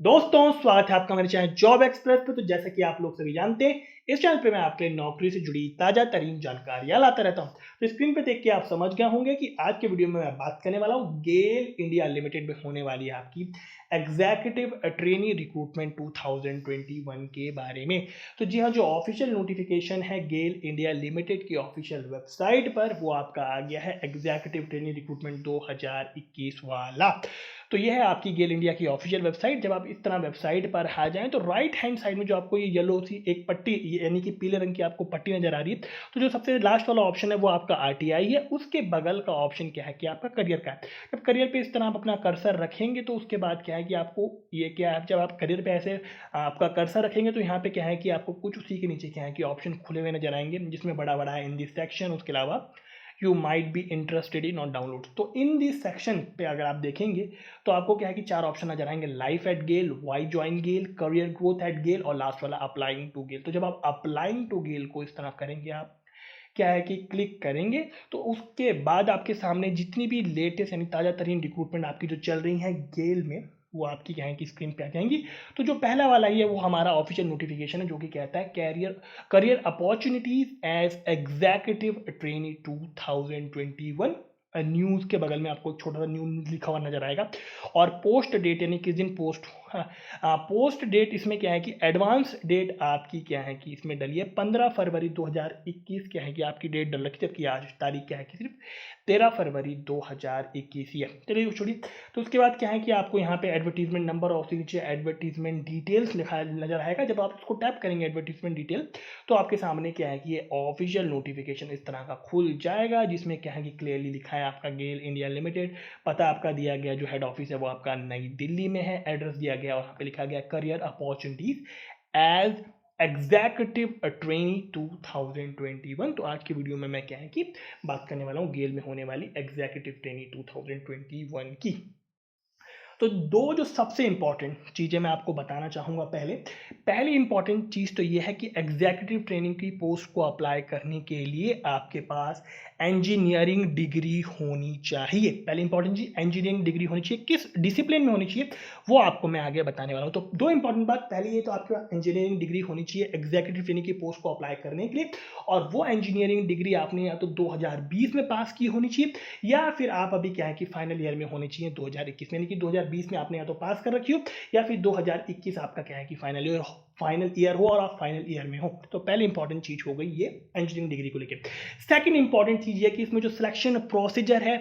दोस्तों, स्वागत है आपका मेरे चैनल जॉब एक्सप्रेस पे। तो जैसा कि आप लोग सभी जानते हैं, इस चैनल पे मैं आपके लिए नौकरी से जुड़ी ताजा तरीन जानकारियां लाता रहता हूं। तो स्क्रीन पे देख के आप समझ गए होंगे कि आज के वीडियो में मैं बात करने वाला हूं गेल इंडिया लिमिटेड में होने वाली आपकी एग्जीक्यूटिव ट्रेनी रिक्रूटमेंट 2021 के बारे में। तो जी हाँ, जो ऑफिशियल नोटिफिकेशन है गेल इंडिया लिमिटेड की ऑफिशियल वेबसाइट पर, वो आपका आ गया है एग्जीक्यूटिव ट्रेनी रिक्रूटमेंट 2021 वाला। तो ये है आपकी गेल इंडिया की ऑफिशियल वेबसाइट। जब आप इस तरह वेबसाइट पर आ जाएं तो राइट हैंड साइड में जो आपको ये येलो सी एक पट्टी, यानी कि पीले रंग की आपको पट्टी नजर आ रही है, तो जो सबसे लास्ट वाला ऑप्शन है वो आपका आरटीआई है। उसके बगल का ऑप्शन क्या है कि आपका करियर का है। जब करियर पे इस तरह आप अपना कर्सर रखेंगे तो उसके बाद क्या है कि आपको ये क्या है, जब आप करियर पे ऐसे आपका कर्सर रखेंगे तो यहाँ पे क्या है कि आपको कुछ उसी के नीचे क्या है कि ऑप्शन खुले हुए नजर आएंगे, जिसमें बड़ा बड़ा है इन दिस सेक्शन। उसके अलावा you might be interested in और डाउनलोड। तो इन दिस सेक्शन पे अगर आप देखेंगे तो आपको क्या है कि चार ऑप्शन नजर आएंगे: life at GAIL, why join GAIL, career growth at GAIL और लास्ट वाला अप्लाइंग टू गेल। तो जब आप अप्लाइंग टू गेल को इस तरह करेंगे, आप क्या है कि क्लिक करेंगे, तो उसके बाद आपके सामने जितनी भी लेटेस्ट यानी ताज़ा तरीन रिक्रूटमेंट आपकी जो चल रही है गेल में, वो आपकी क्या है कि स्क्रीन पे आ जाएंगी। तो जो पहला वाला ही है वो हमारा ऑफिशियल नोटिफिकेशन है, जो कि कहता है career career opportunities as executive trainee 2021। News के बगल में आपको एक छोटा सा न्यूज लिखा हुआ नजर आएगा और पोस्ट डेट यानी किस दिन पोस्ट, पोस्ट डेट इसमें क्या है कि एडवांस डेट आपकी क्या है कि इसमें डली है 15 फरवरी 2021। क्या है कि आपकी डेट डल रखी है, जबकि आज तारीख क्या है कि सिर्फ 13 फरवरी 2021 ही है। चलिए छोड़िए। तो उसके बाद क्या है कि आपको यहाँ पे एडवर्टीजमेंट नंबर और उसके नीचे एडवर्टीजमेंट डिटेल्स लिखा नजर आएगा। जब आप इसको टैप करेंगे एडवर्टीजमेंट डिटेल, तो आपके सामने क्या है कि ये ऑफिशियल नोटिफिकेशन इस तरह का खुल जाएगा, जिसमें क्या है कि क्लियरली लिखा है आपका गेल इंडिया लिमिटेड। पता आपका दिया गया, जो हेड ऑफिस है वो आपका नई दिल्ली में है। एड्रेस दिया गया और यहाँ पे लिखा गया career opportunities as executive trainee 2021। तो आज की वीडियो में मैं क्या है कि बात करने वाला हूँ गेल में होने वाली एग्जीक्यूटिव ट्रेनी 2021 की। तो दो जो सबसे इंपॉर्टेंट चीज़ें मैं आपको बताना चाहूँगा। पहली इंपॉर्टेंट चीज़ तो ये है कि एग्जीक्यूटिव ट्रेनिंग की पोस्ट को अप्लाई करने के लिए आपके पास इंजीनियरिंग डिग्री होनी चाहिए। पहली इंपॉर्टेंट चीज़, इंजीनियरिंग डिग्री होनी चाहिए। किस डिसिप्लिन में होनी चाहिए वो आपको मैं आगे बताने वाला हूँ। तो दो इंपॉर्टेंट बात, पहली ये तो आपके पास इंजीनियरिंग डिग्री होनी चाहिए एग्जीक्यूटिव ट्रेनिंग की पोस्ट को अप्लाई करने के लिए, और वो इंजीनियरिंग डिग्री आपने या तो 2020 में पास की होनी चाहिए, या फिर आप अभी क्या है कि फाइनल ईयर में होनी चाहिए 2021 में। यानी कि 2020 में आपने या तो पास कर रखी हो, या फिर 2021 आपका क्या है कि फाइनल ईयर हो और आप फाइनल ईयर में हो। तो पहले इंपॉर्टेंट चीज हो गई ये इंजीनियरिंग डिग्री को लेकर। सेकंड इंपॉर्टेंट चीज ये कि इसमें जो सिलेक्शन प्रोसीजर है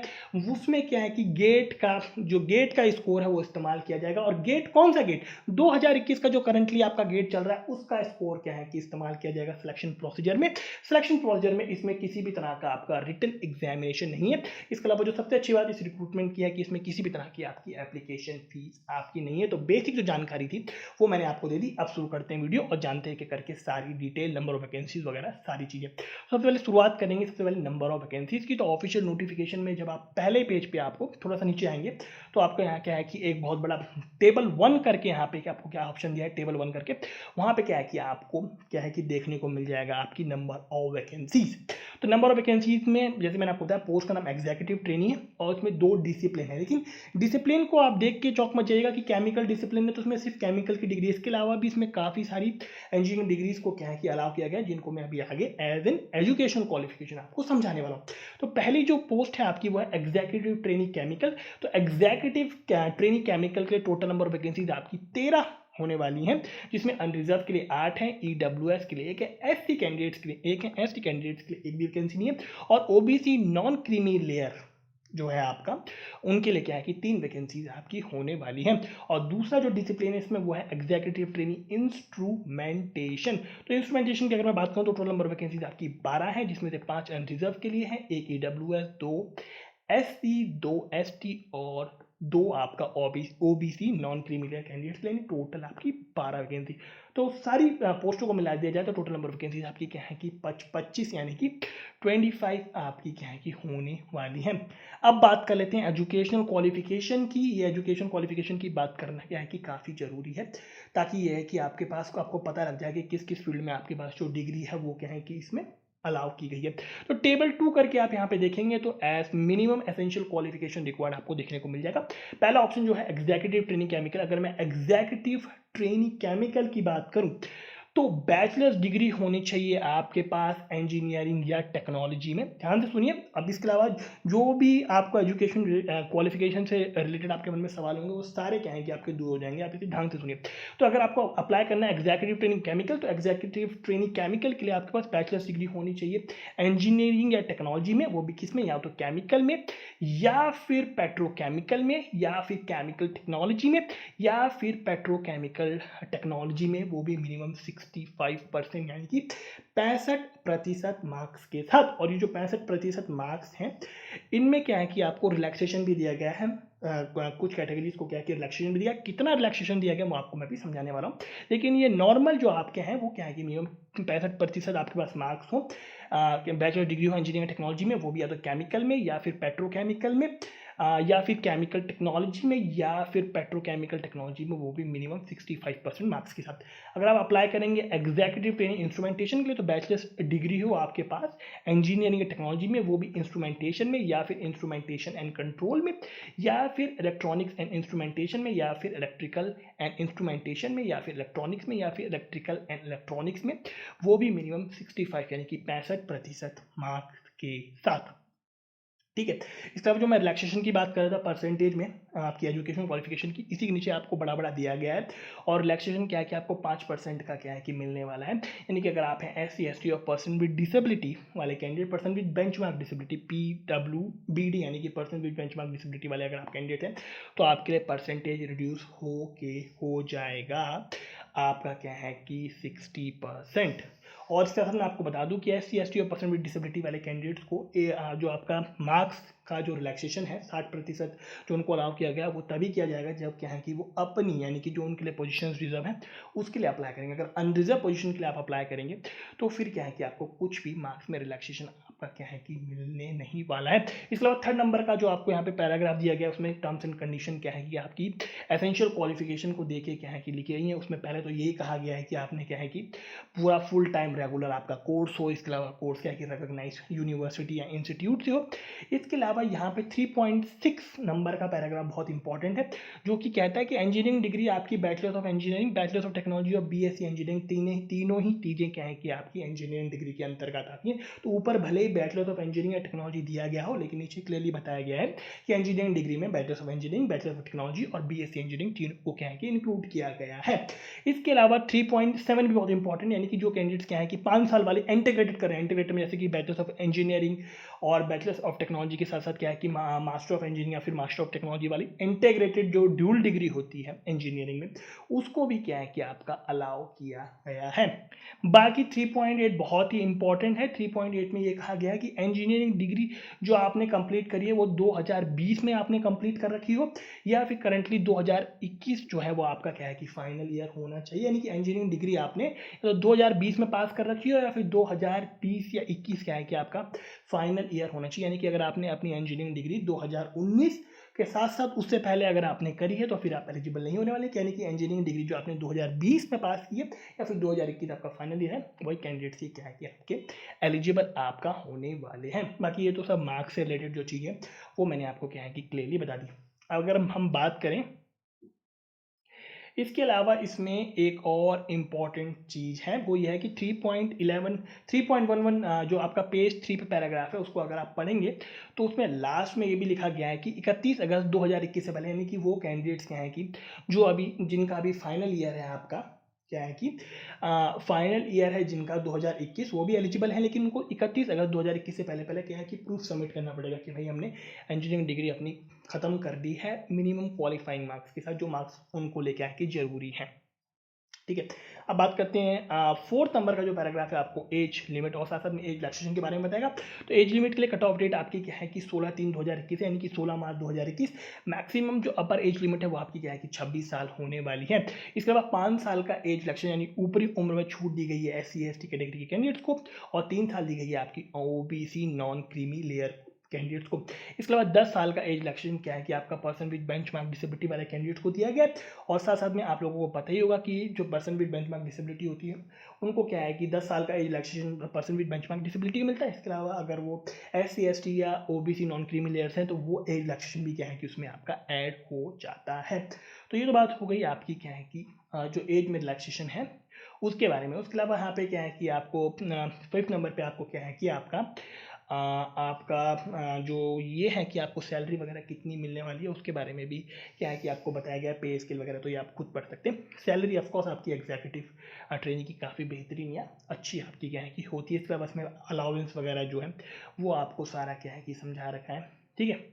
उसमें क्या है कि गेट का स्कोर है वो इस्तेमाल किया जाएगा। और गेट कौन सा गेट, 2021 का जो करंटली आपका गेट चल रहा है उसका स्कोर क्या है कि इस्तेमाल किया जाएगा सिलेक्शन प्रोसीजर में। सिलेक्शन प्रोसीजर में इसमें किसी भी तरह का आपका रिटन एग्जामिनेशन नहीं है। इसके अलावा जो सबसे अच्छी बात इस रिक्रूटमेंट की है कि इसमें किसी भी तरह की आपकी एप्लीकेशन फीस आपकी नहीं है। तो बेसिक जो जानकारी थी वो मैंने आपको दे दी। अब शुरू करते हैं वीडियो और जानते हैं कि करके सारी डिटेल, नंबर ऑफ वैकेंसीज वगैरह सारी चीजें। सबसे पहले शुरुआत करेंगे सबसे पहले नंबर ऑफ वैकेंसीज की। तो ऑफिशियल नोटिफिकेशन में जब आप पहले पेज पे आपको थोड़ा सा नीचे आएंगे तो आपको यहाँ क्या है कि एक बहुत बड़ा टेबल 1 करके यहाँ पे आपको क्या ऑप्शन दिया है टेबल 1 करके, वहां पे क्या है कि आपको क्या है कि देखने को मिल जाएगा आपकी नंबर ऑफ वैकेंसीज। तो नंबर ऑफ वैकेंसीज में जैसे मैंने आपको बताया पोस्ट का नाम एग्जीक्यूटिव ट्रेनी है और इसमें 2 डिसिप्लिन है। लेकिन डिसिप्लिन को आप देख के चौक मच जाइएगा कि केमिकल डिसिप्लिन है तो उसमें सिर्फ केमिकल की डिग्री, इसके अलावा भी इसमें काफ़ी सारी इंजीनियरिंग डिग्रीज को क्या है कि अलाउ किया गया है, जिनको मैं अभी आगे एज एन एजुकेशन क्वालिफिकेशन आपको समझाने वाला हूँ। तो पहली जो पोस्ट है आपकी वो है एग्जीक्यूटिव ट्रेनी केमिकल। तो एग्जीक्यूटिव ट्रेनी केमिकल के टोटल नंबर ऑफ वैकेंसीज आपकी 13 होने वाली हैं, जिसमें अनरिजर्व के लिए 8 है, ईडब्ल्यूएस के लिए 1 है, एससी कैंडिडेट्स के लिए 1 है, एसटी कैंडिडेट्स के लिए 1 भी वैकेंसी नहीं है, और ओबीसी नॉन क्रीमी लेयर जो है आपका, उनके लिए क्या है कि 3 वैकेंसीज आपकी होने वाली हैं। और दूसरा जो डिसिप्लिन है इसमें वो है एग्जीक्यूटिव ट्रेनिंग इंस्ट्रूमेंटेशन। तो इंस्ट्रूमेंटेशन की अगर मैं बात करूं तो टोटल नंबर वैकेंसीज आपकी 12 है, जिसमें से 5 अनरिजर्व के लिए है, 1 ईडब्ल्यूएस, 2 एससी, 2 एसटी और 2 आपका ओबीसी नॉन क्रीमिलियर कैंडिडेट्स लेने, टोटल आपकी 12 वैकेंसी। तो सारी पोस्टों को मिला दिया जाए तो टोटल नंबर वैकेंसीज आपकी क्या है कि 25 यानी कि 25 आपकी क्या है कि होने वाली है। अब बात कर लेते हैं एजुकेशनल क्वालिफिकेशन की। ये एजुकेशन क्वालिफिकेशन की बात करना क्या है कि काफ़ी ज़रूरी है, ताकि ये है कि आपके पास आपको पता लग जाए कि किस किस फील्ड में आपके पास जो डिग्री है वो क्या है कि इसमें अलाउ की गई है। तो टेबल 2 करके आप यहाँ पे देखेंगे तो as minimum essential qualification required आपको देखने को मिल जाएगा। पहला ऑप्शन जो है एग्जीक्यूटिव ट्रेनिंग केमिकल। अगर मैं एग्जीक्यूटिव ट्रेनिंग केमिकल की बात करूं तो बैचलर्स डिग्री होनी चाहिए आपके पास इंजीनियरिंग या टेक्नोलॉजी में। ध्यान से सुनिए। अब इसके अलावा जो भी आपको एजुकेशन क्वालिफिकेशन से रिलेटेड आपके मन में सवाल होंगे वो सारे क्या हैं कि आपके दूर हो जाएंगे। आप इसे ध्यान से सुनिए। तो अगर आपको अप्लाई करना है एग्जीक्यूटिव ट्रेनिंग केमिकल तो एग्जीक्यूटिव ट्रेनिंग केमिकल के लिए आपके पास बैचलर्स डिग्री होनी चाहिए इंजीनियरिंग या टेक्नोलॉजी में, वो भी किस में, या तो केमिकल में या फिर पेट्रोकेमिकल में या फिर केमिकल टेक्नोलॉजी में या फिर पेट्रोकेमिकल टेक्नोलॉजी में, वो भी मिनिमम 65% यानी कि 65% मार्क्स के साथ। और ये जो 65% मार्क्स हैं इनमें क्या है कि आपको रिलैक्सेशन भी दिया गया है। कुछ कैटेगरीज को क्या है कि रिलैक्सेशन भी दिया। कितना रिलैक्सेशन दिया गया वो आपको मैं भी समझाने वाला हूँ, लेकिन ये नॉर्मल जो आपके हैं वो क्या है कि मिनिमम 65% आपके पास मार्क्स हो, बैचलर डिग्री हो इंजीनियरिंग टेक्नोलॉजी में, वो भी या तो केमिकल में या फिर पेट्रोकेमिकल में या फिर केमिकल टेक्नोलॉजी में या फिर पेट्रोकेमिकल टेक्नोलॉजी में, वो भी मिनिमम 65% मार्क्स के साथ। अगर आप अप्लाई करेंगे एग्जीक्यूटिव ट्रेनिंग इंस्ट्रूमेंटेशन के लिए तो बैचलर्स डिग्री हो आपके पास इंजीनियरिंग टेक्नोलॉजी में, वो भी इंस्ट्रूमेंटेशन में या फिर इंस्ट्रूमेंटेशन एंड कंट्रोल में या फिर इलेक्ट्रॉनिक्स एंड इंस्ट्रूमेंटेशन में या फिर इलेक्ट्रिकल एंड इंस्ट्रूमेंटेशन में या फिर इलेक्ट्रॉनिक्स में या फिर इलेक्ट्रिकल एंड इलेक्ट्रॉनिक्स में, वो भी मिनिमम 65 यानी कि 65% मार्क्स के साथ। ठीक है। इस तरफ जो मैं रिलैक्सेशन की बात कर रहा था परसेंटेज में आपकी एजुकेशन क्वालिफिकेशन की, इसी के नीचे आपको बड़ा बड़ा दिया गया है। और रिलैक्सेशन क्या है कि आपको 5% का क्या है कि मिलने वाला है। यानी कि अगर आप हैं SC ST और पर्सन विद डिसेबिलिटी वाले candidate, person with benchmark disability PWBD यानी कि पर्सन विद बेंचमार्क डिसेबिलिटी वाले अगर आप कैंडिडेट हैं तो आपके लिए परसेंटेज रिड्यूस हो जाएगा आपका क्या है कि 60%। और इसके साथ मैं आपको बता दूं कि SC ST और पर्सन विद डिसेबिलिटी वाले कैंडिडेट्स को जो आपका मार्क्स का जो रिलैक्सेशन है 60% जो उनको अलाउ किया गया वो तभी किया जाएगा जब क्या है कि वो अपनी यानी कि जो उनके लिए पोजीशन रिजर्व है उसके लिए अप्लाई करेंगे। अगर अनरिजर्व पोजीशन के लिए आप अप्लाई करेंगे तो फिर क्या है कि आपको कुछ भी मार्क्स में रिलैक्सेशन आपका क्या है कि मिलने नहीं वाला है। इसके अलावा 3rd नंबर का जो आपको यहाँ पे पैराग्राफ दिया गया है उसमें टर्म्स एंड कंडीशन क्या है कि आपकी एसेंशियल क्वालिफिकेशन को देके क्या है कि लिखी गई है। उसमें पहले तो यही कहा गया है कि आपने क्या है कि पूरा फुल टाइम रेगुलर आपका कोर्स हो, इसके अलावा कोर्स क्या है कि रिकॉग्नाइज यूनिवर्सिटी या इंस्टीट्यूट से हो। इसके अलावा यहाँ पे 3.6 नंबर का पैराग्राफ बहुत इंपॉर्टेंट है जो कि कहता है कि इंजीनियरिंग डिग्री आपकी bachelors of engineering, bachelors of technology और BSc इंजीनियरिंग तीनों ही चीज़ें क्या है कि आपकी इंजीनियरिंग डिग्री के अंतर्गत आती हैं। तो ऊपर भले ही बैचलर्स ऑफ इंजीनियरिंग या टेक्नोलॉजी दिया गया हो लेकिन नीचे क्लियरली बताया गया है कि इंजीनियरिंग डिग्री में bachelors of engineering, bachelors of technology और BSc इंजीनियरिंग तीनों को क्या है कि इंक्लूड किया गया है। इसके अलावा 3.7 भी बहुत इंपॉर्टेंट यानी कि जो कैंडिडेट्स क्या है कि 5 साल वाले इंटीग्रेटेड कर रहे हैं, इंटीग्रेटेड में जैसे कि बैचलर्स ऑफ इंजीनियरिंग और बैचलर्स ऑफ टेक्नोलॉजी के साथ साथ क्या है कि मास्टर ऑफ इंजीनियरिंग या फिर मास्टर ऑफ टेक्नोलॉजी वाली इंटीग्रेटेड जो ड्यूल डिग्री होती है इंजीनियरिंग में उसको भी क्या है कि आपका अलाउ किया गया है। बाकी 3.8 बहुत ही इंपॉर्टेंट है। 3.8 में ये कहा गया है कि इंजीनियरिंग डिग्री जो आपने कंप्लीट करी है वो 2020 में आपने कंप्लीट कर रखी हो या फिर करंटली 2021 जो है वो आपका क्या है कि फाइनल ईयर होना चाहिए। यानी कि इंजीनियरिंग डिग्री आपने तो 2020 में पास कर रखी हो या फिर 2020 या 21 क्या है कि आपका फाइनल ईयर होना चाहिए। यानी कि अगर आपने अपनी इंजीनियरिंग डिग्री 2019 के साथ साथ उससे पहले अगर आपने करी है तो फिर आप एलिजिबल नहीं होने वाले। यानी कि इंजीनियरिंग डिग्री जो आपने 2020 में पास की है या फिर 2021 आपका फाइनल ईयर है वही कैंडिडेट्स ही क्या है कि आपके एलिजिबल आपका होने वाले हैं। बाकी ये तो सब मार्क्स से रिलेटेड जो चीज़ है वो मैंने आपको क्या है कि क्लियरली बता दी। अगर हम बात करें इसके अलावा इसमें एक और इम्पॉर्टेंट चीज़ है वो ये है कि 3.11 जो आपका पेज 3 पे पैराग्राफ है उसको अगर आप पढ़ेंगे तो उसमें लास्ट में ये भी लिखा गया है कि 31 अगस्त 2021 से पहले यानी कि वो कैंडिडेट्स क्या हैं कि जो अभी जिनका अभी फाइनल ईयर है आपका क्या है कि फाइनल ईयर है जिनका 2021 वो भी एलिजिबल है लेकिन उनको 31 अगस्त 2021 से पहले पहले क्या है कि प्रूफ सबमिट करना पड़ेगा कि भाई हमने इंजीनियरिंग डिग्री अपनी ख़त्म कर दी है मिनिमम क्वालिफाइंग मार्क्स के साथ, जो मार्क्स उनको लेके आके जरूरी है। ठीक है। अब बात करते हैं 4th नंबर का जो पैराग्राफ है आपको एज लिमिट और साथ साथ में एज रिलैक्सेशन के बारे में बताएगा। तो एज लिमिट के लिए कट ऑफ डेट आपकी क्या है कि 16/3/2021 यानी कि 16 मार्च 2021। मैक्सिमम जो अपर एज लिमिट है वो आपकी क्या है कि 26 साल होने वाली है। इसके अलावा 5 साल का एज रिलैक्सेशन यानी ऊपरी उम्र में छूट दी गई है SC ST कैटेगरी के कैंडिडेट्स को और 3 साल दी गई है आपकी OBC non creamy layer candidates को। इसके अलावा 10 साल का एज रिलैक्सेशन क्या है कि आपका पर्सन विद बेंचमार्क डिसेबिलिटी वाले कैंडिडेट्स को दिया गया है। और साथ साथ में आप लोगों को पता ही होगा कि जो पर्सन विद बेंचमार्क डिसेबिलिटी होती है उनको क्या है कि 10 साल का age relaxation person with benchmark disability को मिलता है। इसके अलावा अगर वो SC ST या OBC नॉन क्रीमी लेयर्स हैं तो वो एज रिलैक्सेशन भी क्या है कि उसमें आपका ऐड हो जाता है। तो ये तो बात हो गई आपकी क्या है कि जो एज में रिलैक्सेशन है उसके बारे में। उसके अलावा यहाँ पे क्या है कि आपको 5th नंबर पे आपको क्या है कि आपका जो ये है कि आपको सैलरी वगैरह कितनी मिलने वाली है उसके बारे में भी क्या है कि आपको बताया गया है, पे स्केल वगैरह तो ये आप खुद पढ़ सकते हैं। सैलरी ऑफकोर्स आपकी एग्जीक्यूटिव ट्रेनिंग की काफ़ी बेहतरीन या अच्छी आपकी क्या है कि होती है। इसके अलावा इसमें अलाउंस वगैरह जो है वो आपको सारा क्या है कि समझा रखा है, ठीक है।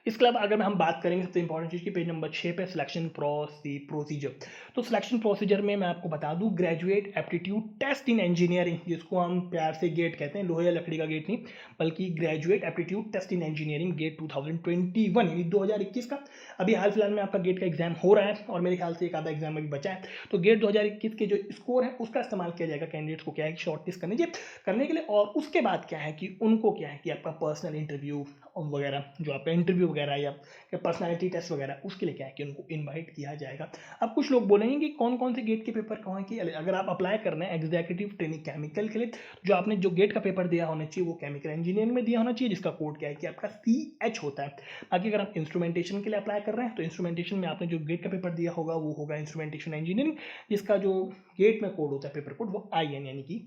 इसके अलावा अगर हम बात करेंगे सबसे इंपॉर्टेंट चीज़ की पेज नंबर 6 पे सिलेक्शन प्रोसीजर। तो सिलेक्शन प्रोसीजर में मैं आपको बता दूं graduate aptitude test in engineering, जिसको हम प्यार से गेट कहते हैं, लोहे या लकड़ी का गेट नहीं बल्कि graduate aptitude test in engineering GATE 2021 यानी 2021 का अभी हाल फिलहाल में आपका गेट का एग्जाम हो रहा है और मेरे ख्याल से एक आधा एग्जाम अभी बचा है। तो गेट 2021 के जो स्कोर है उसका इस्तेमाल किया जाएगा कैंडिडेट्स को क्या है शॉर्ट लिस्ट करने के लिए। और उसके बाद क्या है कि उनको क्या है कि आपका पर्सनल इंटरव्यू वगैरह जो आपका इंटरव्यू वगैरह या पर्सनालिटी टेस्ट वगैरह उसके लिए क्या है कि उनको इनवाइट किया जाएगा। अब कुछ लोग बोलेंगे कि कौन कौन से गेट के पेपर कौन है कि अगर आप अप्लाई कर रहे हैं एग्जीक्यूटिव ट्रेनिंग केमिकल के लिए जो आपने जो गेट का पेपर दिया होना चाहिए वो केमिकल इंजीनियरिंग में दिया होना चाहिए जिसका कोड क्या है कि आपका CH होता है। बाकी अगर आप इंस्ट्रूमेंटेशन के लिए अप्लाई कर रहे हैं तो इंस्ट्रूमेंटेशन में आपने जो गेट का पेपर दिया होगा वो होगा इंस्ट्रूमेंटेशन इंजीनियरिंग, जिसका जो गेट में कोड होता है पेपर कोड वो IN यानी कि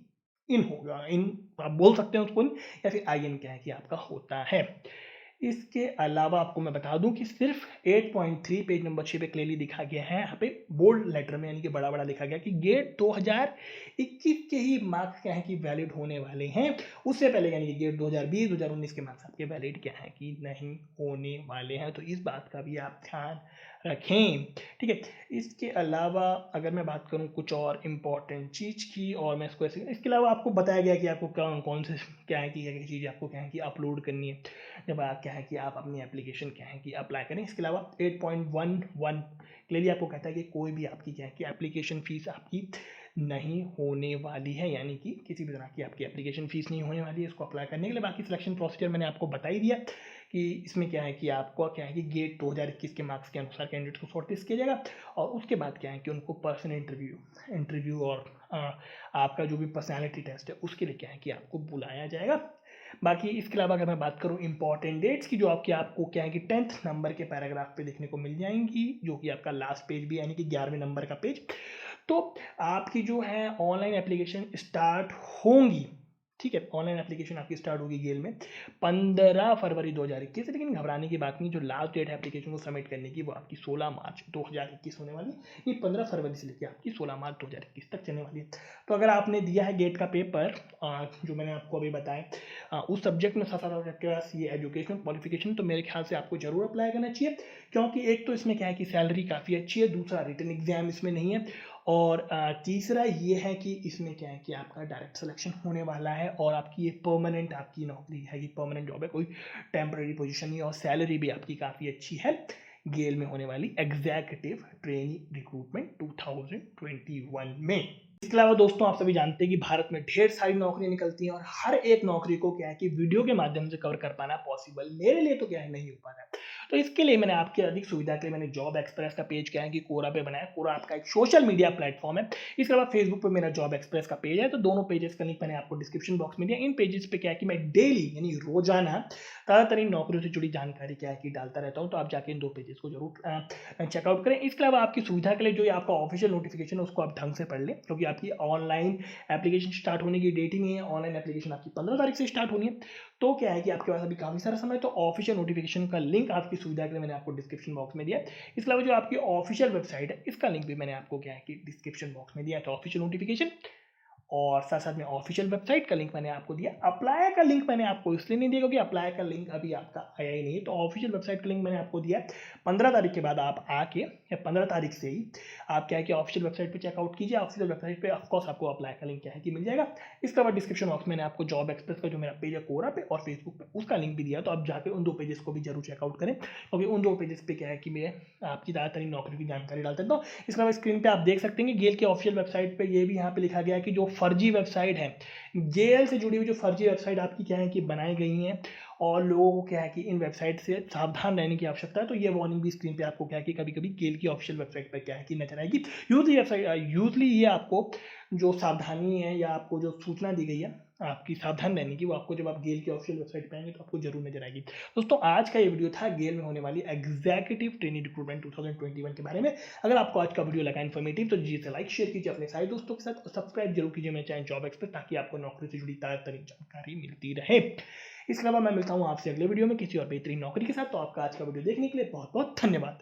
इन होगा, इन आप बोल सकते हैं उसको, या फिर IN क्या है कि आपका होता है। इसके अलावा आपको मैं बता दूं कि सिर्फ 8.3 पेज नंबर 6 पे क्लियरली दिखा गया है, यहाँ पे बोल्ड लेटर में यानी कि बड़ा बड़ा लिखा गया कि गेट 2021 के ही मार्क्स क्या है कि वैलिड होने वाले हैं। उससे पहले यानी कि गेट 2020 2019 के मार्क्स आपके वैलिड क्या है कि नहीं होने वाले हैं। तो इस बात का भी आप ध्यान रखें, ठीक है। इसके अलावा अगर मैं बात करूं कुछ और इम्पॉर्टेंट चीज़ की और मैं इसको ऐसे इसके अलावा आपको बताया गया कि आपको कौन कौन से क्या है कि चीज़ आपको क्या है कि अपलोड करनी है जब आप क्या है कि आप अपनी एप्लीकेशन क्या है कि अप्लाई करें। इसके अलावा 8.11 क्लियरली आपको कहता है कि कोई भी आपकी क्या है कि एप्लीकेशन फ़ीस आपकी नहीं होने वाली है, यानी कि किसी भी तरह की आपकी एप्लीकेशन फ़ीस नहीं होने वाली है इसको अप्लाई करने के लिए। बाकी सिलेक्शन प्रोसीजर मैंने आपको बता ही दिया कि इसमें क्या है कि आपको क्या है कि गेट 2021 के मार्क्स के अनुसार कैंडिडेट को शॉर्टलिस्ट किया जाएगा और उसके बाद क्या है कि उनको पर्सनल इंटरव्यू और आपका जो भी पर्सनैलिटी टेस्ट है उसके लिए क्या है कि आपको बुलाया जाएगा। बाकी इसके अलावा अगर मैं बात करूं इंपॉर्टेंट डेट्स की जो आपको क्या है कि 10th नंबर के पैराग्राफ पे देखने को मिल जाएंगी, जो कि आपका लास्ट पेज भी यानी कि 11वें नंबर का पेज। तो आपकी जो है ऑनलाइन एप्लीकेशन स्टार्ट होंगी, ठीक है, ऑनलाइन एप्लीकेशन आपकी स्टार्ट होगी गेल में 15 फरवरी 2021 से। लेकिन घबराने की बात नहीं, जो लास्ट डेट है एप्लीकेशन को सबमिट करने की वो आपकी 16 मार्च 2021 होने वाली है। ये 15 फरवरी से लेकर आपकी 16 मार्च 2021 तक चलने वाली है। तो अगर आपने दिया है गेट का पेपर जो मैंने आपको अभी बताया उस सब्जेक्ट में साथ साथ आपके पास ये एजुकेशनल क्वालिफिकेशन, तो मेरे ख्याल से आपको जरूर अप्लाई करना चाहिए, क्योंकि एक तो इसमें क्या है कि सैलरी काफ़ी अच्छी है, दूसरा रिटन एग्जाम इसमें नहीं है, और तीसरा ये है कि इसमें क्या है कि आपका डायरेक्ट सिलेक्शन होने वाला है और आपकी ये परमानेंट आपकी नौकरी है, ये परमानेंट जॉब है, कोई टेम्पररी पोजीशन नहीं है, और सैलरी भी आपकी काफ़ी अच्छी है गेल में होने वाली एग्जीक्यूटिव ट्रेनिंग रिक्रूटमेंट 2021 में। इसके अलावा दोस्तों आप सभी जानते हैं कि भारत में ढेर सारी नौकरियां निकलती हैं और हर एक नौकरी को क्या है कि वीडियो के माध्यम से कवर कर पाना पॉसिबल मेरे लिए तो क्या है नहीं हो पा रहा है। तो इसके लिए मैंने आपकी अधिक सुविधा के लिए मैंने जॉब एक्सप्रेस का पेज क्या है कि कोरा पे बनाया। कोरा आपका एक सोशल मीडिया प्लेटफॉर्म है। इसके अलावा फेसबुक पे मेरा जॉब एक्सप्रेस का पेज है, तो दोनों पेजेस का लिंक मैंने आपको डिस्क्रिप्शन बॉक्स में दिया। इन पेजेस पे क्या है कि मैं डेली यानी रोजाना ताज़ा तरीन नौकरियों से जुड़ी जानकारी क्या है कि डालता रहता हूँ, तो आप जाके इन दो पेजेस को जरूर चेकआउट करें। इसके अलावा आपकी सुविधा के लिए जो आपका ऑफिशियल नोटिफिकेशन है उसको आप ढंग से पढ़ लें, क्योंकि आपकी ऑनलाइन एप्लीकेशन स्टार्ट होने की डेट ही नहीं है। ऑनलाइन एप्लीकेशन आपकी 15 तारीख से स्टार्ट होनी है, तो क्या है कि आपके पास अभी काफ़ी सारा समय, तो ऑफिशियल नोटिफिकेशन का लिंक आपकी सुविधा के लिए मैंने आपको डिस्क्रिप्शन बॉक्स में दिया। इसके अलावा जो आपकी ऑफिशियल वेबसाइट है इसका लिंक भी मैंने आपको क्या है कि डिस्क्रिप्शन बॉक्स में दिया, तो ऑफिशियल नोटिफिकेशन और साथ साथ में ऑफिशियल वेबसाइट का लिंक मैंने आपको दिया। अप्लाई का लिंक मैंने आपको इसलिए नहीं दिया क्योंकि अप्लाई का लिंक अभी आपका आया ही नहीं है, तो ऑफिशियल वेबसाइट का लिंक मैंने आपको दिया। 15 तारीख के बाद आप आके या 15 तारीख से ही आप क्या है कि ऑफिशियल वेबसाइट पे चेकआउट कीजिए। ऑफिशियल वेबसाइट पे ऑफकोर्स आपको अप्लाई का लिंक क्या है कि मिल जाएगा। इसके बाद डिस्क्रिप्शन बॉक्स में मैंने आपको जॉब एक्सप्रेस का जो मेरा पेज है कोरा पे और फेसबुक पे उसका लिंक भी दिया, तो आप जाकर उन दो पेजेस को भी जरूर चेकआउट करें, क्योंकि उन दो पेजेस पे क्या है कि मैं आपकी ज़्यादातर नौकरी की जानकारी डालता हूँ। इसके अलावा स्क्रीन पे आप देख सकते हैं कि गेल के ऑफिशियल वेबसाइट पे ये भी यहाँ पे लिखा गया है कि जो फर्जी वेबसाइट है, जेएल से जुड़ी हुई जो फर्जी वेबसाइट आपकी क्या है कि बनाई गई हैं और लोगों को क्या है कि इन वेबसाइट से सावधान रहने की आवश्यकता है। तो ये वार्निंग भी स्क्रीन पे आपको क्या है कि कभी कभी गेल की ऑफिशियल वेबसाइट पर क्या है कि नजर आएगी। यूजली ये आपको जो सावधानी है या आपको जो सूचना दी गई है आपकी सावधान रहने की, वो आपको जब आप गेल की ऑफिशियल वेबसाइट पे आएंगे तो आपको जरूर नजर आएगी। दोस्तों आज का ये वीडियो था गेल में होने वाली एग्जीक्यूटिव ट्रेनिंग रिक्रूटमेंट 2021 के बारे में। अगर आपको आज का वीडियो लगा इन्फॉर्मेटिव तो जी से लाइक शेयर कीजिए अपने सारे दोस्तों के साथ और सब्सक्राइब जरूर कीजिए मेरे चैनल जॉब एक्सपर्ट, ताकि आपको नौकरी से जुड़ी ताजा तरीन जानकारी मिलती रहे। इसके अलावा मैं मिलता हूँ आपसे अगले वीडियो में किसी और बेहतरीन नौकरी के साथ। तो आपका आज का वीडियो देखने के लिए बहुत बहुत धन्यवाद।